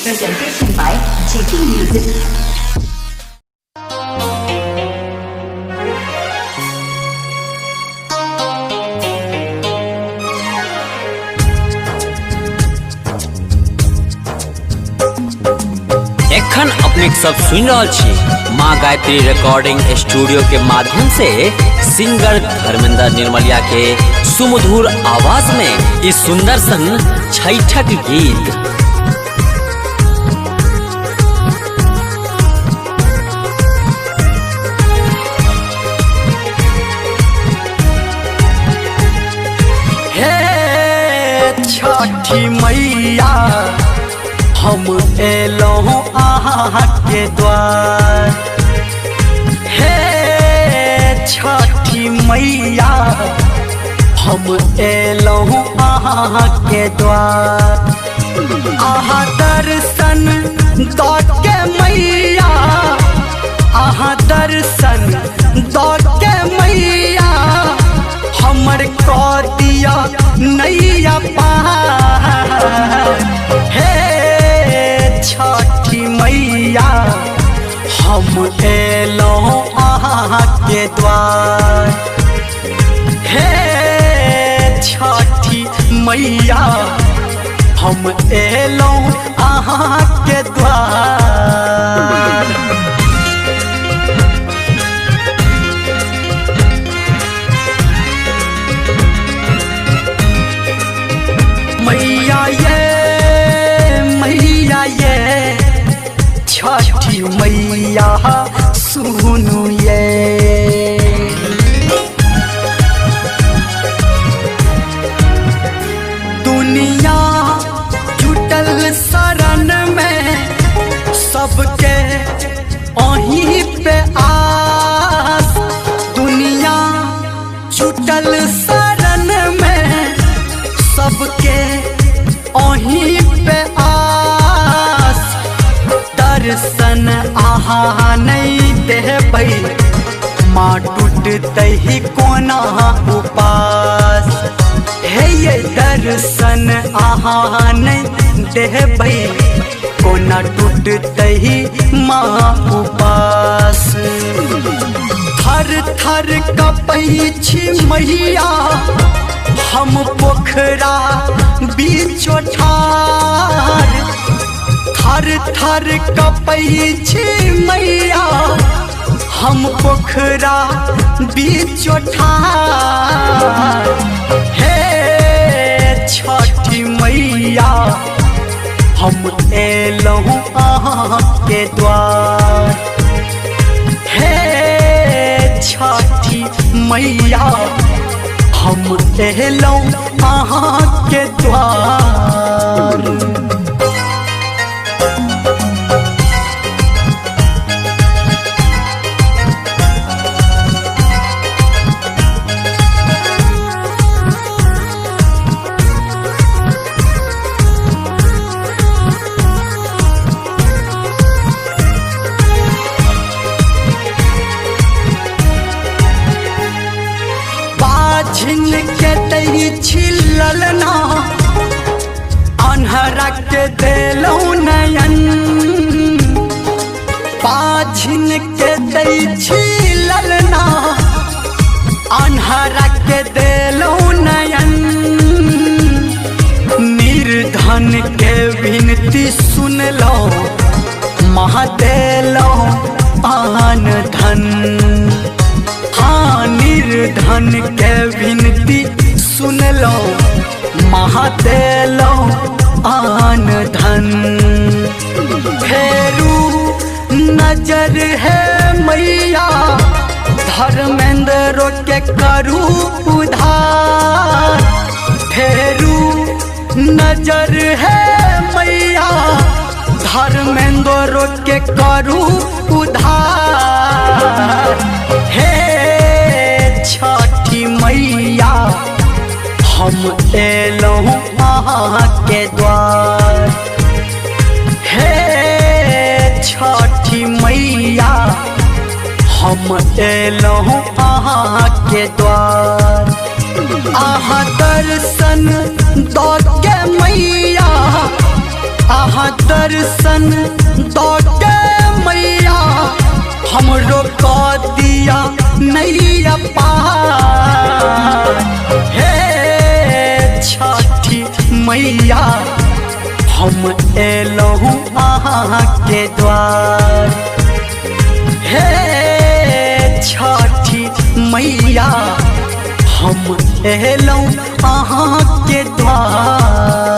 Presentation by JK Music. एखन अपने सब सुन रहा छी माँ गायत्री रिकॉर्डिंग स्टूडियो के माध्यम से सिंगर धर्मेंद्र निर्मलिया के सुमधुर आवाज में इस सुंदर सन छैठक गीत। हे छठी मैया हम एलहुँ अहाँ के द्वार। हे छठी मैया हम एलहुँ अहाँ के द्वार। अहाँ दर्शन दऽ के मैया, अहाँ दर्शन दऽ के मैया हमर कऽ दिया नैया पार। हे छठी मैया हम एलहुँ अहाँ के द्वार। हे छठी मैया हम एलहुँ अहाँ के द्वार। मैया ये छठी मैया सुनु ये। दुनिया जुटल शरण में सबके अहीं पे आस। दुनिया जुटल शरण में सबके अहीं पे आस। दर्शन अहाँ नहीं देबै माँ टूटतै ही कोना उपास। हे ये दर्शन अहाँ नहीं देबै कोना टूटतै ही माँ उपास। थर थर कपै छी मैया हम पोखरा बीचो ठार। थर थर कपै छी मैया हम पोखरा बीचो ठार। हे छठी मैया हम एलहुँ अहाँ के द्वार। हे छठी मैया हम एलहुँ अहाँ के द्वार। बाझिन के दै छी ललना, अन्हरा के देलहुँ नयन। बाझिन के दै छी ललना, अन्हरा के देलहुँ नयन। निर्धन के विनती सुनलहुँ महा देलहुँ आन धन। हाँ निर्धन के विनती सुनलहुँ महा देलहुँ आन धन। फेरू नजर है मैया धर्मेंद्र के करू उधार। फेरू नजर है मैया धर्मेंद्र के करू उधार। हे छठी मैया हम एलहुँ अहाँ के द्वार। हे छठी मैया हम एलहुँ अहाँ के द्वार। अहाँ दर्शन दऽ के मैया, अहाँ दर्शन दौटे मैया हमरो कह दिया नैया पार। हे छठी मैया हम एलहूँ अहाँ के द्वार। हे छठी मैया हम एलहूँ अहाँ के द्वार।